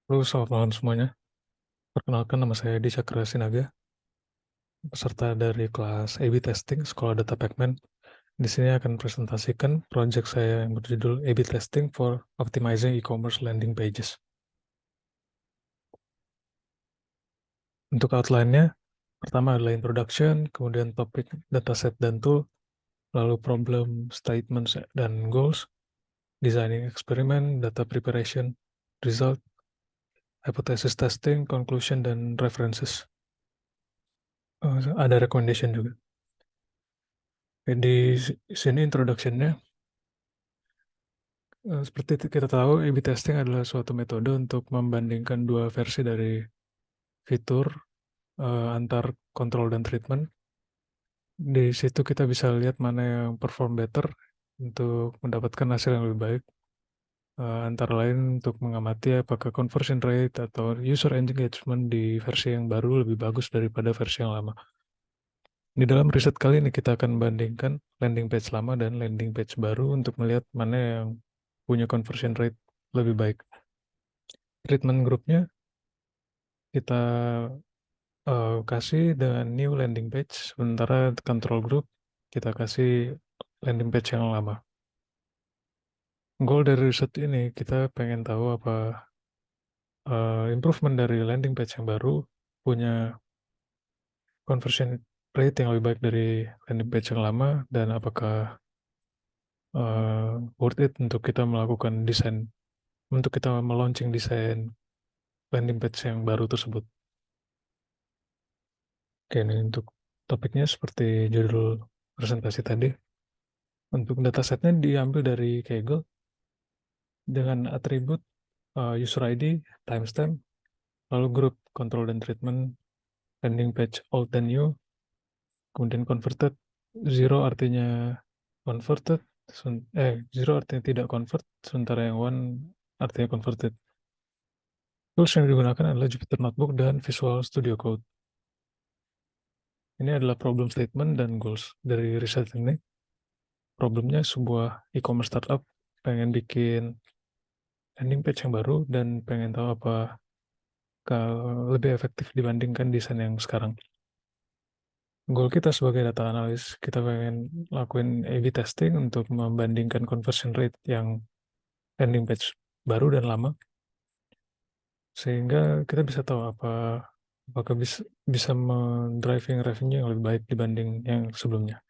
Halo, selamat malam semuanya. Perkenalkan, nama saya Edi Cakra Sinaga, peserta dari kelas A/B Testing Sekolah Data Pacman. Di sini akan presentasikan project saya yang berjudul A/B Testing for Optimizing E-commerce Landing Pages. Untuk outline-nya, pertama adalah introduction, kemudian topik, dataset dan tool, lalu problem, statements, dan goals, designing experiment, data preparation, result, hypothesis testing, conclusion, dan references. Ada recommendation juga. Di sini introduction-nya, seperti kita tahu, A/B testing adalah suatu metode untuk membandingkan dua versi dari fitur antar control dan treatment. Di situ kita bisa lihat mana yang perform better untuk mendapatkan hasil yang lebih baik. Antara lain untuk mengamati apakah conversion rate atau user engagement di versi yang baru lebih bagus daripada versi yang lama. Di dalam riset kali ini kita akan bandingkan landing page lama dan landing page baru untuk melihat mana yang punya conversion rate lebih baik. Treatment grupnya kita kasih dengan new landing page, sementara control group kita kasih landing page yang lama. Goal dari riset ini kita pengen tahu apa improvement dari landing page yang baru punya conversion rate yang lebih baik dari landing page yang lama, dan apakah worth it untuk kita melakukan desain, untuk kita melaunching desain landing page yang baru tersebut. Oke, ini untuk topiknya seperti judul presentasi tadi. Untuk datasetnya diambil dari Kaggle dengan atribut user ID, timestamp, lalu grup control dan treatment, landing page old dan new, kemudian converted, zero artinya converted, zero artinya tidak convert, sementara yang one artinya converted. Tools yang digunakan adalah Jupyter Notebook dan Visual Studio Code. Ini adalah problem statement dan goals dari riset ini. Problemnya sebuah e-commerce startup pengen bikin landing page yang baru dan pengen tahu apa lebih efektif dibandingkan desain yang sekarang. Goal kita sebagai data analis, kita pengen lakuin A/B testing untuk membandingkan conversion rate yang landing page baru dan lama, sehingga kita bisa tahu apakah bisa mendriving revenue yang lebih baik dibanding yang sebelumnya.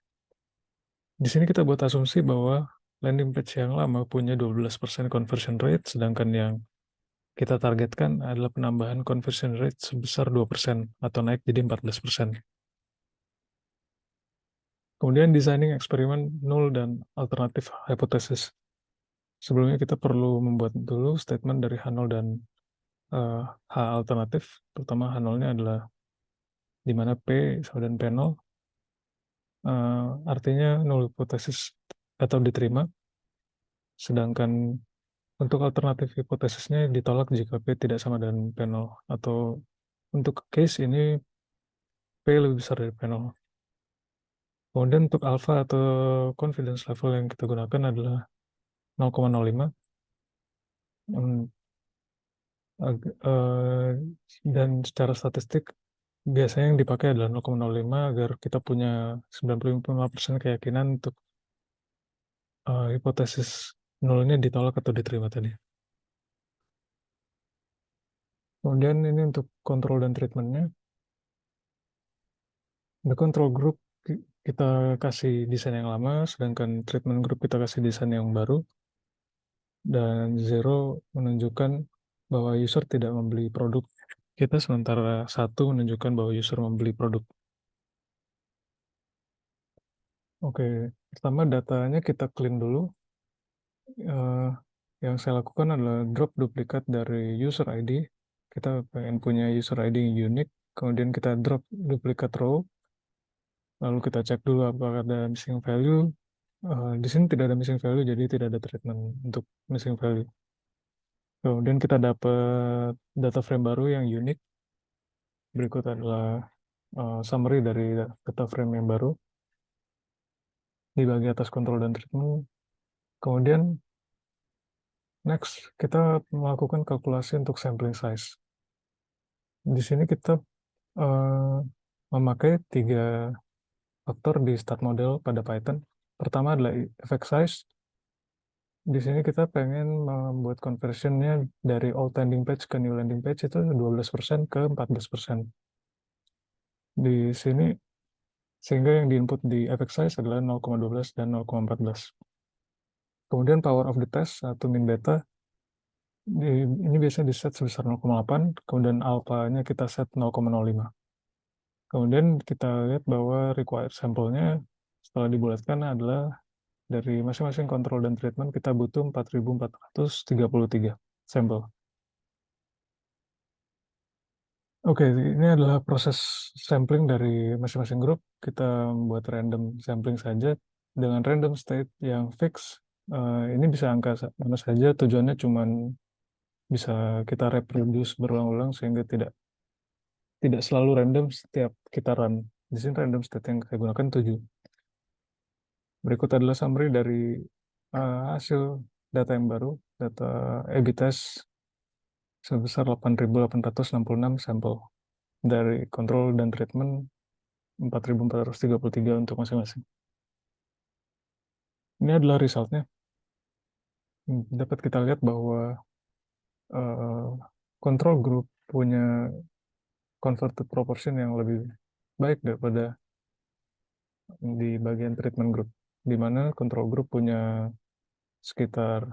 Di sini kita buat asumsi bahwa landing page yang lama punya 12% conversion rate, sedangkan yang kita targetkan adalah penambahan conversion rate sebesar 2% atau naik jadi 14%. Kemudian designing eksperimen null dan alternatif hypothesis. Sebelumnya kita perlu membuat dulu statement dari H0 dan H alternatif. Pertama H0-nya adalah di mana P sama dan P0 artinya null hipotesis atau diterima. Sedangkan untuk alternatif hipotesisnya ditolak jika P tidak sama dengan P0. Atau untuk case ini P lebih besar dari P0. Kemudian untuk alpha atau confidence level yang kita gunakan adalah 0,05. Dan secara statistik biasanya yang dipakai adalah 0,05 agar kita punya 95% keyakinan untuk hipotesis nolnya ditolak atau diterima tadi. Kemudian ini untuk kontrol dan treatmentnya. The control group kita kasih desain yang lama, sedangkan treatment group kita kasih desain yang baru. Dan zero menunjukkan bahwa user tidak membeli produk kita, sementara satu menunjukkan bahwa user membeli produk. Oke, pertama datanya kita clean dulu. Yang saya lakukan adalah drop duplikat dari user ID. Kita pengen punya user ID yang unik, kemudian kita drop duplikat row, lalu kita cek dulu apakah ada missing value. Di sini tidak ada missing value, jadi tidak ada treatment untuk missing value. Kemudian kita dapat data frame baru yang unik. Berikut adalah summary dari data frame yang baru di bagian atas control dan treatment. Kemudian Next, kita melakukan kalkulasi untuk sampling size. Di sini kita memakai 3 faktor di start model pada Python. Pertama adalah effect size. Di sini kita pengen membuat conversionnya dari old landing page ke new landing page itu 12% ke 14%. Di sini, sehingga yang diinput di effect size adalah 0,12 dan 0,14. Kemudian power of the test atau min beta, ini biasanya di set sebesar 0,8, kemudian alpha-nya kita set 0,05. Kemudian kita lihat bahwa required sampelnya setelah dibulatkan adalah dari masing-masing kontrol dan treatment kita butuh 4.433 sampel. Oke, ini adalah proses sampling dari masing-masing grup. Kita membuat random sampling saja dengan random state yang fix. Ini bisa angka mana saja, tujuannya cuma bisa kita reproduce berulang-ulang sehingga tidak selalu random setiap kita run. Di sini random state yang saya gunakan 7. Berikut adalah summary dari hasil data yang baru, data A/B test sebesar 8.866 sampel dari kontrol dan treatment 4.433 untuk masing-masing. Ini adalah resultnya. Dapat kita lihat bahwa control group punya converted proportion yang lebih baik daripada di bagian treatment group, di mana control group punya sekitar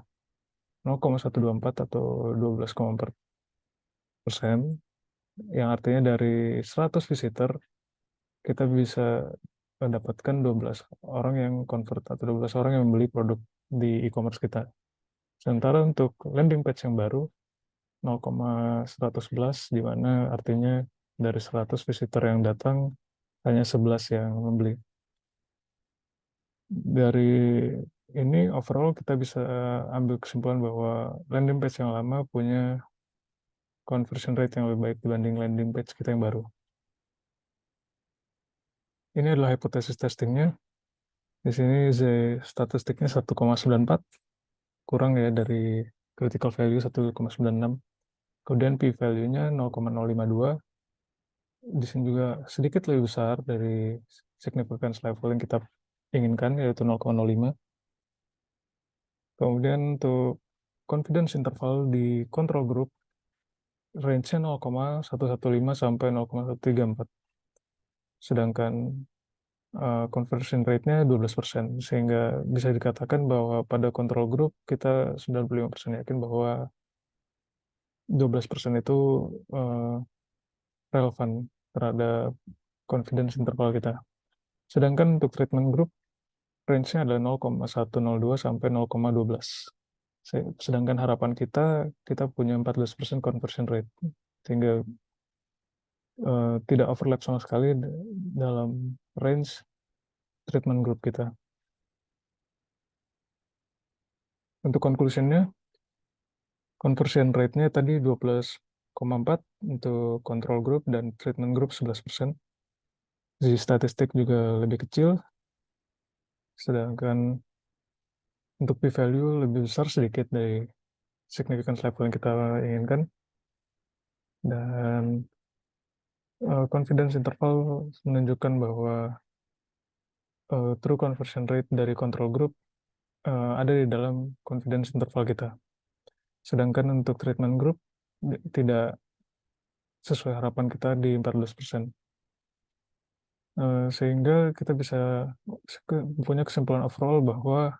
0,124 atau 12,4%, yang artinya dari 100 visitor kita bisa mendapatkan 12 orang yang convert atau 12 orang yang membeli produk di e-commerce kita. Sementara untuk landing page yang baru 0,111, di mana artinya dari 100 visitor yang datang hanya 11 yang membeli. Dari ini overall kita bisa ambil kesimpulan bahwa landing page yang lama punya conversion rate yang lebih baik dibanding landing page kita yang baru. Ini adalah hipotesis testingnya. Di sini Z statistiknya 1,94, kurang ya dari critical value 1,96. Kemudian P value-nya 0,052. Di sini juga sedikit lebih besar dari significance level yang kita inginkan, yaitu 0,05. Kemudian untuk confidence interval di control group, range-nya 0,115 sampai 0,134. Sedangkan conversion rate-nya 12%, sehingga bisa dikatakan bahwa pada control group kita 95% yakin bahwa 12% itu relevan terhadap confidence interval kita. Sedangkan untuk treatment group, range-nya adalah 0,102 sampai 0,12. Sedangkan harapan kita punya 14% conversion rate, sehingga tidak overlap sama sekali dalam range treatment group kita. Untuk conclusion-nya, conversion rate-nya tadi 12,4 untuk control group dan treatment group 11%. Di statistik juga lebih kecil, sedangkan untuk p-value lebih besar sedikit dari significance level yang kita inginkan. Dan confidence interval menunjukkan bahwa true conversion rate dari control group ada di dalam confidence interval kita. Sedangkan untuk treatment group tidak sesuai harapan kita di 14%. Sehingga kita bisa punya kesimpulan overall bahwa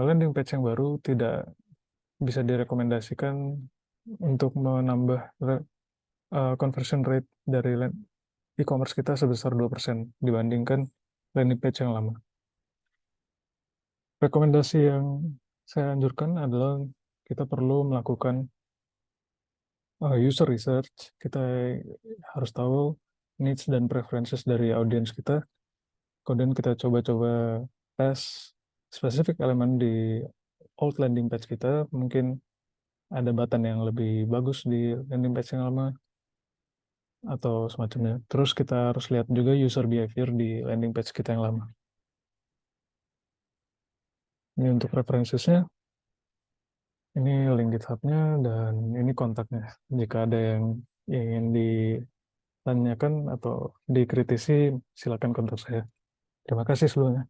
landing page yang baru tidak bisa direkomendasikan untuk menambah conversion rate dari e-commerce kita sebesar 2% dibandingkan landing page yang lama. Rekomendasi yang saya anjurkan adalah kita perlu melakukan user research. Kita harus tahu needs dan preferences dari audiens kita. Kemudian kita coba-coba tes spesifik elemen di old landing page kita. Mungkin ada button yang lebih bagus di landing page yang lama atau semacamnya. Terus kita harus lihat juga user behavior di landing page kita yang lama. Ini untuk referensinya. GitHub-nya dan ini kontaknya. Jika ada yang ingin ditanyakan atau dikritisi, silakan kontak saya. Terima kasih sebelumnya.